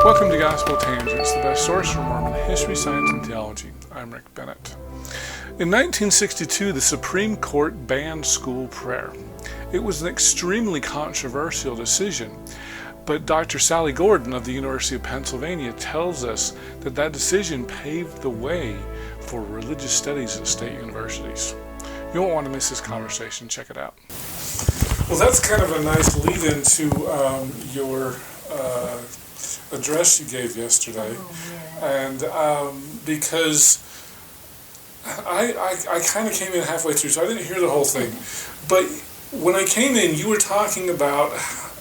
Welcome to Gospel Tangents, the best source for Mormon history, science, and theology. I'm Rick Bennett. In 1962, the Supreme Court banned school prayer. It was an extremely controversial decision, but Dr. Sally Gordon of the University of Pennsylvania tells us that that decision paved the way for religious studies at state universities. You won't want to miss this conversation. Check it out. Well, that's kind of a nice lead-in to your address you gave yesterday. And because I kind of came in halfway through, so I didn't hear the whole thing. But when I came in, you were talking about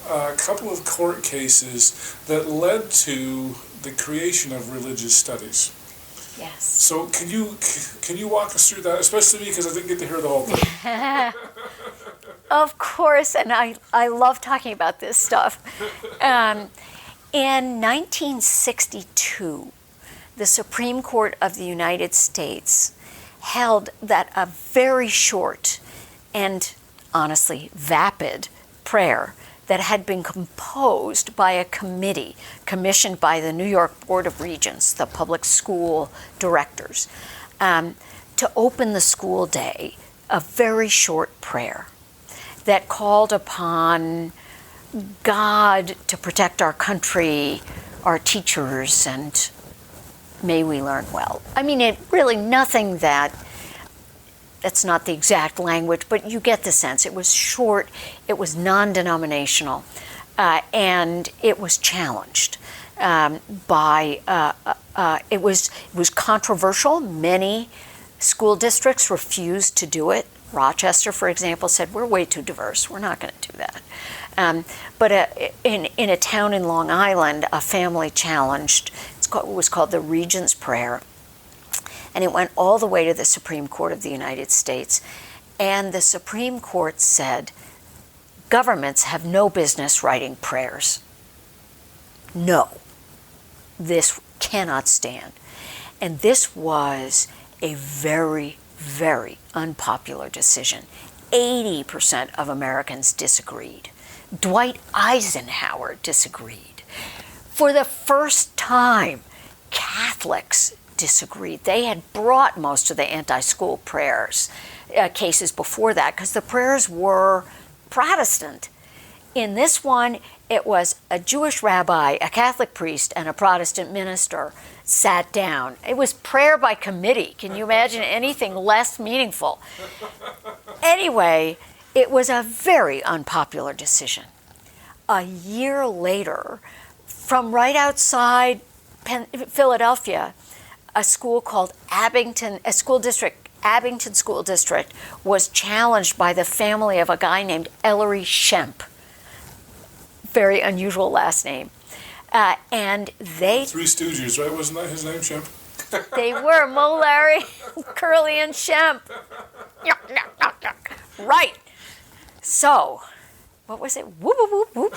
a couple of court cases that led to the creation of religious studies. Yes. So can you walk us through that, especially because I didn't get to hear the whole thing? Of course, and I love talking about this stuff. In 1962, the Supreme Court of the United States held that a very short and honestly vapid prayer that had been composed by a committee commissioned by the New York Board of Regents, the public school directors, to open the school day, a very short prayer that called upon God to protect our country, our teachers, and may we learn well. I mean, it really nothing that's not the exact language, but you get the sense. It was short, it was non-denominational, and it was challenged it was controversial. Many school districts refused to do it. Rochester, for example, said, we're way too diverse. We're not going to do that. But in a town in Long Island, a family challenged, it was called the Regent's Prayer, and it went all the way to the Supreme Court of the United States. And the Supreme Court said, governments have no business writing prayers. No, this cannot stand. And this was a very, very unpopular decision. 80% of Americans disagreed. Dwight Eisenhower disagreed. For the first time, Catholics disagreed. They had brought most of the anti-school prayers cases before that because the prayers were Protestant. In this one, it was a Jewish rabbi, a Catholic priest, and a Protestant minister sat down. It was prayer by committee. Can you imagine anything less meaningful? Anyway, it was a very unpopular decision. A year later, from right outside Philadelphia, a school called Abington School District was challenged by the family of a guy named Ellery Shemp. Very unusual last name. And they... Three Stooges, right? Wasn't that his name, Shemp? They were Mo, Larry, Curly, and Shemp. Right. So, what was it? Whoop, whoop, whoop, whoop.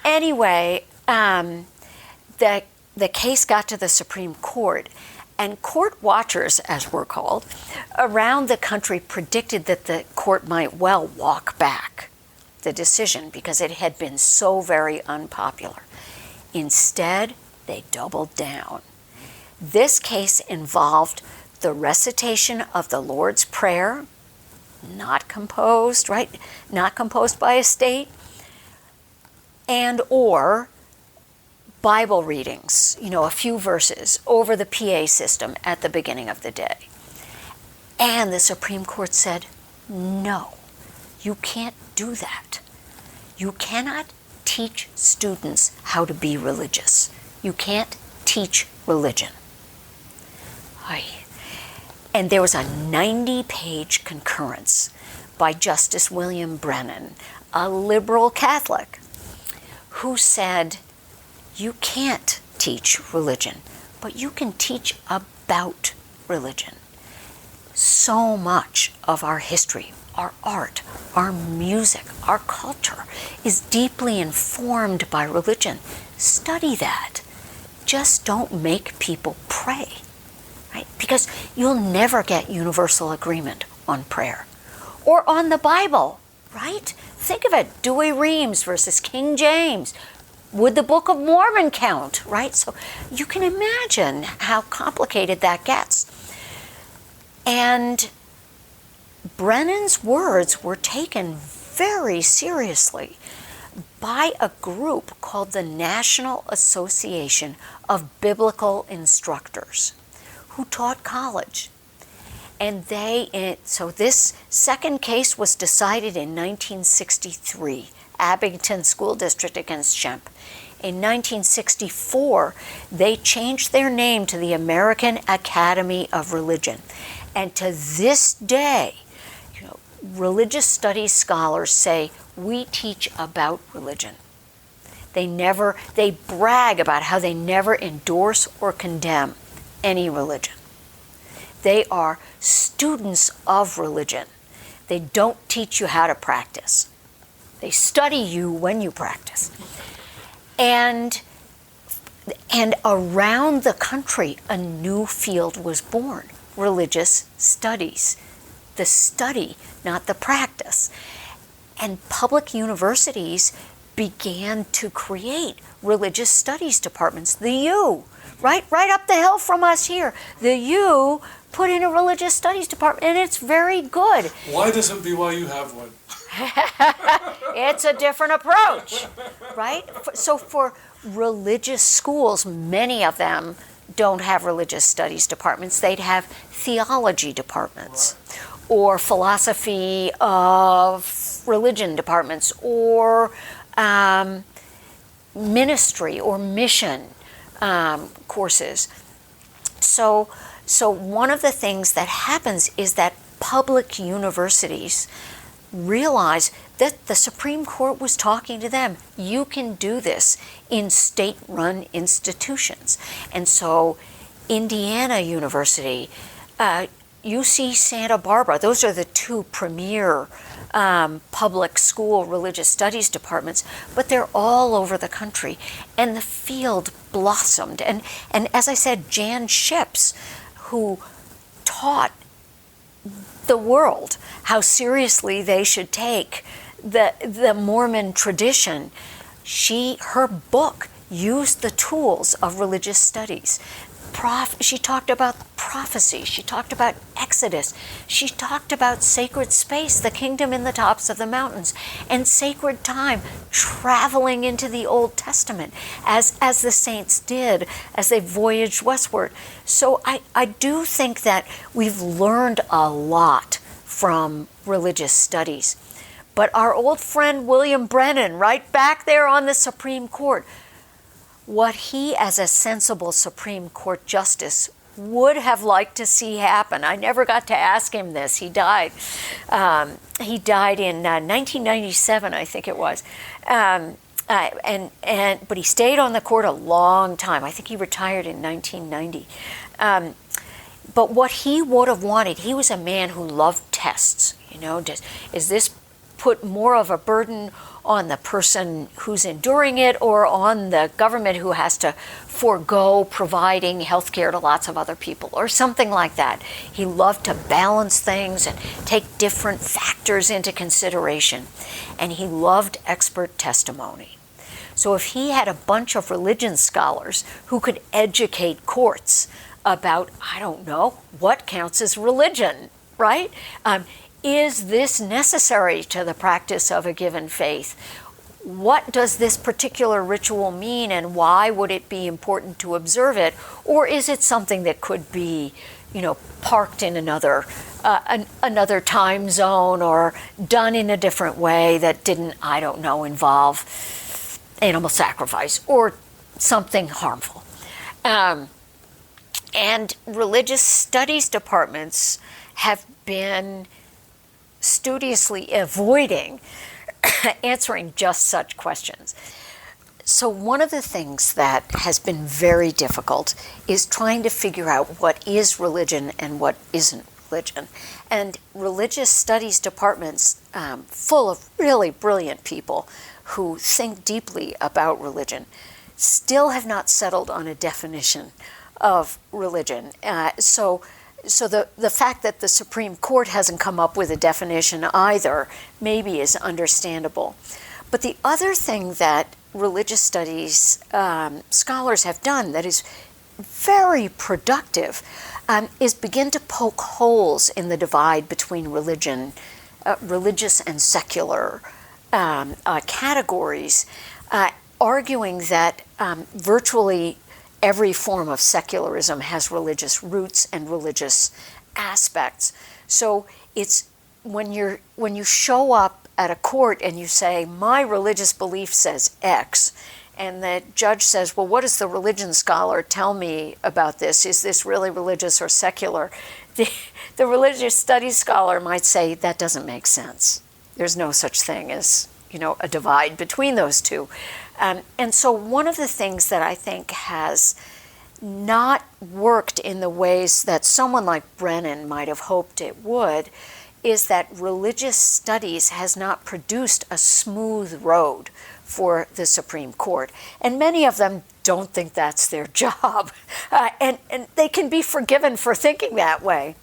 Anyway, the case got to the Supreme Court, and court watchers, as we're called, around the country predicted that the court might well walk back the decision because it had been so very unpopular. Instead, they doubled down. This case involved the recitation of the Lord's Prayer, not composed, right? Not composed by a state, and or Bible readings, a few verses over the PA system at the beginning of the day. And the Supreme Court said, no, you can't do that. You cannot teach students how to be religious. You can't teach religion. And there was a 90-page concurrence by Justice William Brennan, a liberal Catholic, who said, you can't teach religion, but you can teach about religion. So much of our history, our art, our music, our culture is deeply informed by religion. Study that. Just don't make people pray, right? Because you'll never get universal agreement on prayer or on the Bible, right? think of it, Douay-Rheims versus King James. Would the Book of Mormon count, right? So you can imagine how complicated that gets. And Brennan's words were taken very seriously by a group called the National Association of Biblical Instructors, who taught college. And so this second case was decided in 1963, Abington School District against Shemp. In 1964, they changed their name to the American Academy of Religion. And to this day, religious studies scholars say, we teach about religion. They brag about how they never endorse or condemn any religion. They are students of religion. They don't teach you how to practice. They study you when you practice. And around the country, a new field was born, religious studies. The study, not the practice. And public universities began to create religious studies departments. The U, right up the hill from us here, the U put in a religious studies department, and it's very good. Why doesn't BYU have one? It's a different approach, right? So for religious schools, many of them don't have religious studies departments. They'd have theology departments, or philosophy of religion departments, or ministry or mission courses. So one of the things that happens is that public universities realize that the Supreme Court was talking to them. You can do this in state-run institutions. And so Indiana University, UC Santa Barbara, those are the two premier public school religious studies departments, but they're all over the country. And the field blossomed. And as I said, Jan Ships, who taught the world how seriously they should take the Mormon tradition, her book used the tools of religious studies. She talked about prophecy. She talked about Exodus. She talked about sacred space, the kingdom in the tops of the mountains, and sacred time, traveling into the Old Testament, as the saints did as they voyaged westward. So I do think that we've learned a lot from religious studies. But our old friend William Brennan, right back there on the Supreme Court, what he, as a sensible Supreme Court justice, would have liked to see happen. I never got to ask him this. He died. He died in 1997, I think it was. But he stayed on the court a long time. I think he retired in 1990. But what he would have wanted, he was a man who loved tests. Is this put more of a burden on the person who's enduring it, or on the government who has to forego providing health care to lots of other people, or something like that? He loved to balance things and take different factors into consideration. And he loved expert testimony. So if he had a bunch of religion scholars who could educate courts about, I don't know, what counts as religion, right? Is this necessary to the practice of a given faith? What does this particular ritual mean, and why would it be important to observe it? Or is it something that could be, parked in another time zone, or done in a different way that didn't, involve animal sacrifice or something harmful? And religious studies departments have been studiously avoiding answering just such questions. So one of the things that has been very difficult is trying to figure out what is religion and what isn't religion. And religious studies departments, full of really brilliant people who think deeply about religion, still have not settled on a definition of religion. So so the fact that the Supreme Court hasn't come up with a definition either maybe is understandable. But the other thing that religious studies scholars have done that is very productive is begin to poke holes in the divide between religious and secular categories, arguing that virtually every form of secularism has religious roots and religious aspects. So it's when you show up at a court and you say, my religious belief says X, and the judge says, well, what does the religion scholar tell me about this? Is this really religious or secular? The religious studies scholar might say, that doesn't make sense. There's no such thing as, a divide between those two. And so one of the things that I think has not worked in the ways that someone like Brennan might have hoped it would is that religious studies has not produced a smooth road for the Supreme Court. And many of them don't think that's their job. And they can be forgiven for thinking that way.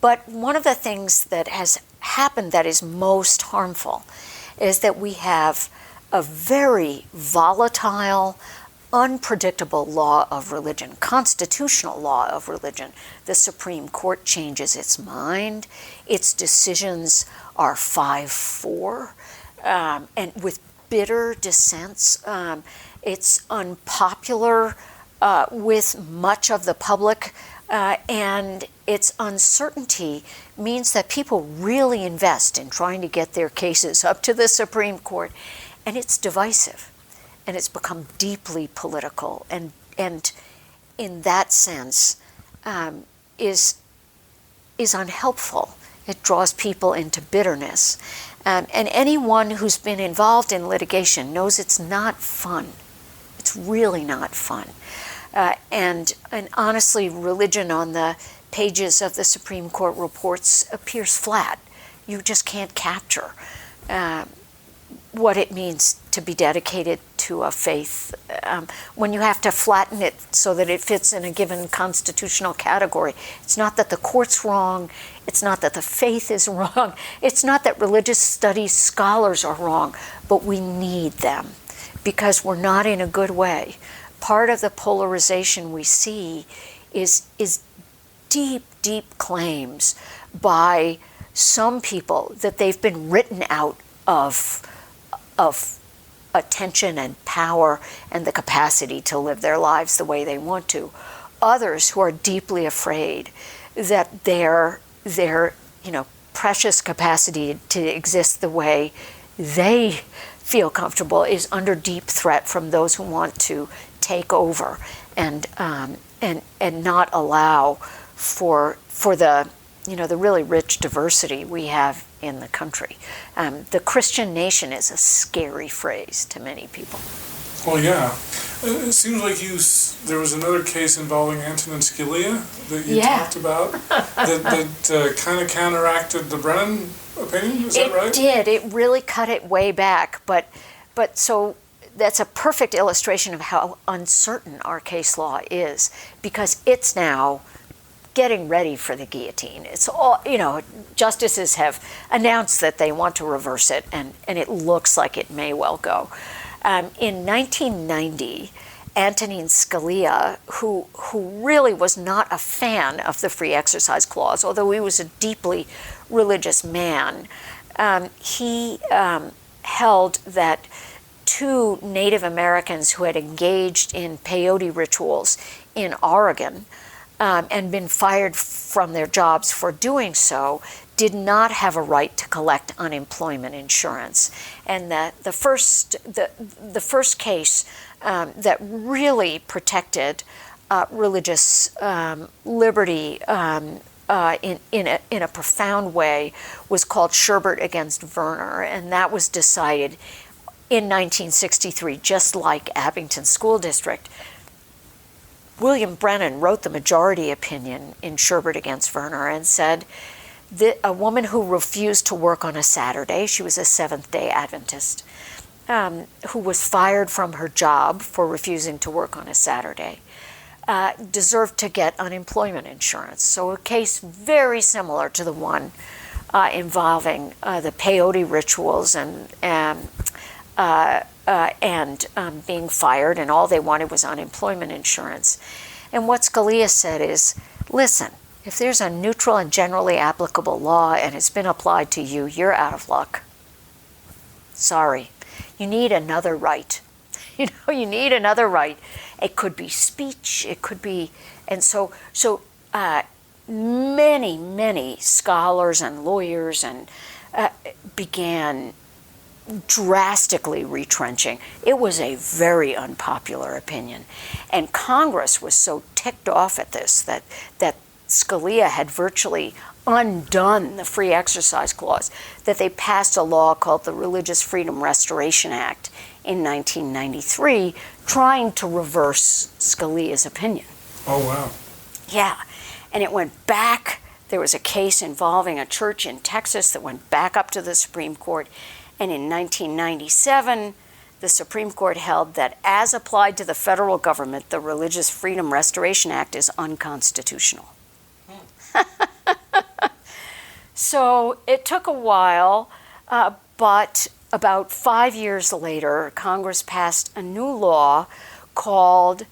But one of the things that has happened that is most harmful is that we have a very volatile, unpredictable law of religion, constitutional law of religion. The Supreme Court changes its mind. Its decisions are 5-4, and with bitter dissents. It's unpopular with much of the public, and its uncertainty means that people really invest in trying to get their cases up to the Supreme Court, and it's divisive. And it's become deeply political, and in that sense is unhelpful. It draws people into bitterness, and anyone who's been involved in litigation knows it's not fun. It's really not fun, and honestly, religion on the pages of the Supreme Court reports appears flat. You just can't capture what it means to be dedicated to a faith when you have to flatten it so that it fits in a given constitutional category. It's not that the court's wrong. It's not that the faith is wrong. It's not that religious studies scholars are wrong, but we need them because we're not in a good way. Part of the polarization we see is deep, deep claims by some people that they've been written out of attention and power and the capacity to live their lives the way they want to. Others who are deeply afraid that their precious capacity to exist the way they feel comfortable is under deep threat from those who want to take over and not allow for the the really rich diversity we have in the country. The Christian nation is a scary phrase to many people. Well, yeah. It seems like there was another case involving Antonin Scalia that you talked about that kind of counteracted the Brennan opinion. Is that right? It did. It really cut it way back. But so that's a perfect illustration of how uncertain our case law is, because it's now getting ready for the guillotine. It's all, justices have announced that they want to reverse it, and it looks like it may well go. In 1990, Antonin Scalia, who really was not a fan of the Free Exercise Clause, although he was a deeply religious man, he held that two Native Americans who had engaged in peyote rituals in Oregon and been fired from their jobs for doing so did not have a right to collect unemployment insurance. And the first case that really protected religious liberty in a profound way was called Sherbert against Verner, and that was decided in 1963, just like Abington School District. William Brennan wrote the majority opinion in Sherbert against Verner and said that a woman who refused to work on a Saturday, she was a Seventh-day Adventist, who was fired from her job for refusing to work on a Saturday, deserved to get unemployment insurance. So a case very similar to the one involving the peyote rituals and being fired, and all they wanted was unemployment insurance. And what Scalia said is, listen, if there's a neutral and generally applicable law and it's been applied to you, you're out of luck. Sorry. You need another right. You need another right. It could be speech, it could be, and so many scholars and lawyers and began drastically retrenching. It was a very unpopular opinion. And Congress was so ticked off at this that Scalia had virtually undone the Free Exercise Clause, that they passed a law called the Religious Freedom Restoration Act in 1993, trying to reverse Scalia's opinion. Oh, wow. Yeah. And it went back. There was a case involving a church in Texas that went back up to the Supreme Court. And in 1997, the Supreme Court held that as applied to the federal government, the Religious Freedom Restoration Act is unconstitutional. So it took a while, but about 5 years later, Congress passed a new law called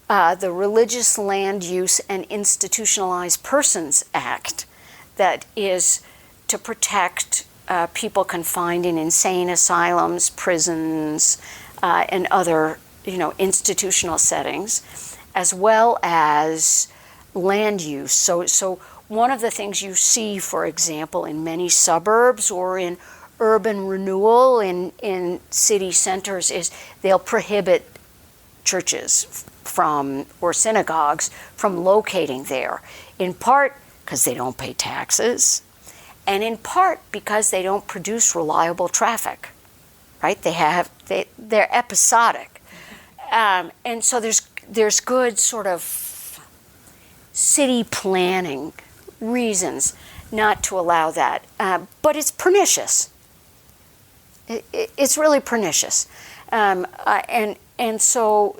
the Religious Land Use and Institutionalized Persons Act, that is to protect people confined in insane asylums, prisons, and other, institutional settings, as well as land use. So one of the things you see, for example, in many suburbs or in urban renewal in city centers is they'll prohibit churches or synagogues from locating there, in part because they don't pay taxes, and in part because they don't produce reliable traffic, right? They're episodic. And so there's good sort of city planning reasons not to allow that. But it's pernicious. It's really pernicious. And so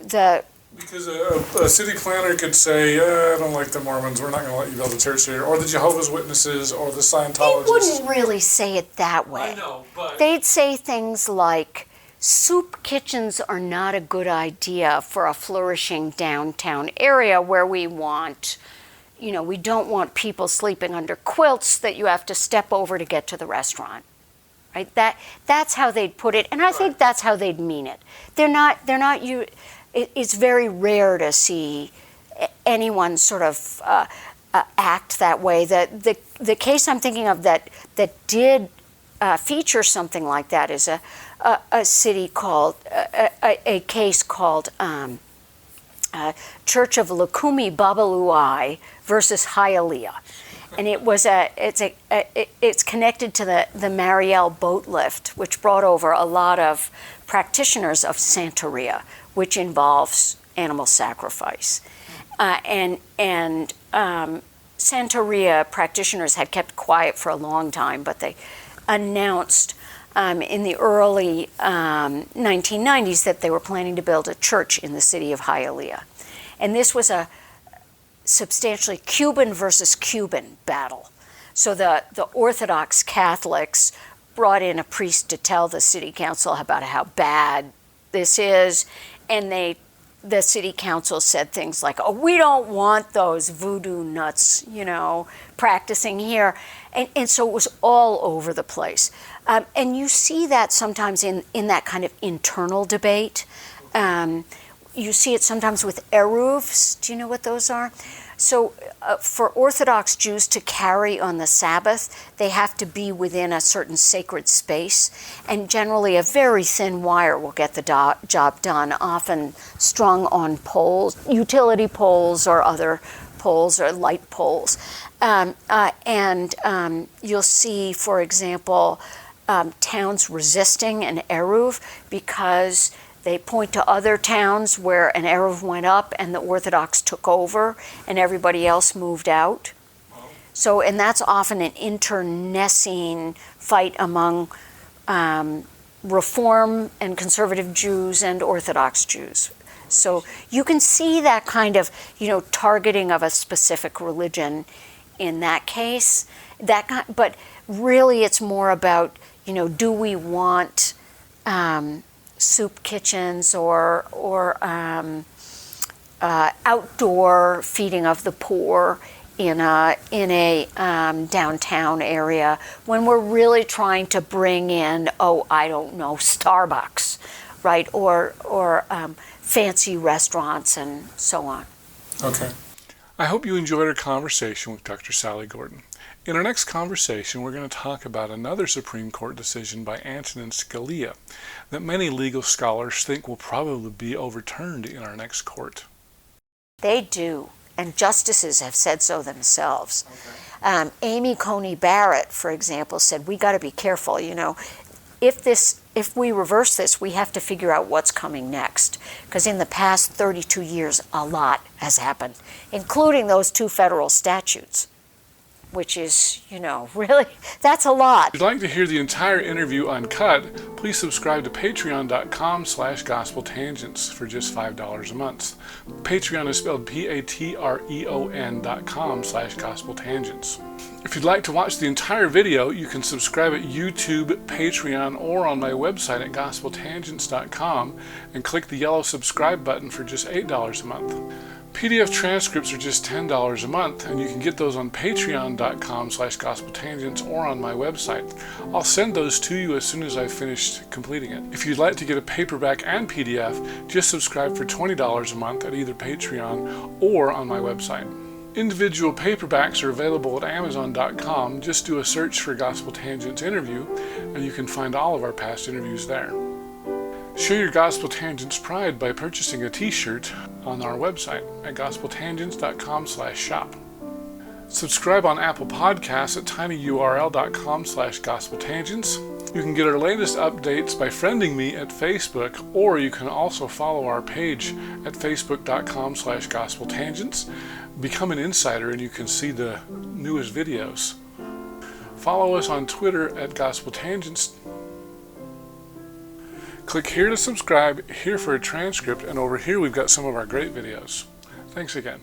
Because a city planner could say, I don't like the Mormons, we're not going to let you build a church here, or the Jehovah's Witnesses, or the Scientologists. They wouldn't really say it that way. I know, but... They'd say things like, soup kitchens are not a good idea for a flourishing downtown area where we don't want people sleeping under quilts that you have to step over to get to the restaurant. Right? That's how they'd put it, and I think that's how they'd mean it. It's very rare to see anyone sort of act that way. The case I'm thinking of that did feature something like that is a city called a case called Church of Lukumi Babaluai versus Hialeah. And it's connected to the Mariel boat lift, which brought over a lot of practitioners of Santeria, which involves animal sacrifice. And Santeria practitioners had kept quiet for a long time, but they announced in the early 1990s that they were planning to build a church in the city of Hialeah. And this was a substantially Cuban versus Cuban battle. So the Orthodox Catholics brought in a priest to tell the city council about how bad this is, and the city council said things like, oh, we don't want those voodoo nuts, practicing here. And so it was all over the place. And you see that sometimes in that kind of internal debate. You see it sometimes with eruvs. Do you know what those are? So for Orthodox Jews to carry on the Sabbath, they have to be within a certain sacred space. And generally a very thin wire will get the job done, often strung on poles, utility poles or other poles or light poles. And you'll see, for example, towns resisting an eruv because they point to other towns where an eruv went up and the Orthodox took over and everybody else moved out. So, and that's often an internecine fight among Reform and conservative Jews and Orthodox Jews. So you can see that kind of, targeting of a specific religion in that case. But really it's more about, do we want soup kitchens or outdoor feeding of the poor in a downtown area, when we're really trying to bring in, I don't know, Starbucks, right, or fancy restaurants and so on. Okay. I hope you enjoyed our conversation with Dr. Sally Gordon. In our next conversation, we're going to talk about another Supreme Court decision by Antonin Scalia that many legal scholars think will probably be overturned in our next court. They do, and justices have said so themselves. Okay. Amy Coney Barrett, for example, said we got to be careful. If we reverse this, we have to figure out what's coming next, because in the past 32 years, a lot has happened, including those 2 federal statutes, which is, really, that's a lot. If you'd like to hear the entire interview uncut, please subscribe to patreon.com/gospeltangents for just $5 a month. Patreon is spelled patreon.com/gospeltangents. If you'd like to watch the entire video, you can subscribe at YouTube, Patreon, or on my website at gospeltangents.com and click the yellow subscribe button for just $8 a month. PDF transcripts are just $10 a month, and you can get those on patreon.com/gospeltangents or on my website. I'll send those to you as soon as I've finished completing it. If you'd like to get a paperback and PDF, just subscribe for $20 a month at either Patreon or on my website. Individual paperbacks are available at Amazon.com. Just do a search for Gospel Tangents Interview, and you can find all of our past interviews there. Show your Gospel Tangents pride by purchasing a t-shirt on our website at gospeltangents.com/shop. Subscribe on Apple Podcasts at tinyurl.com/gospeltangents. You can get our latest updates by friending me at Facebook, or you can also follow our page at facebook.com/gospeltangents. Become an insider and you can see the newest videos. Follow us on Twitter at Gospel Tangents. Click here to subscribe, here for a transcript, and over here we've got some of our great videos. Thanks again.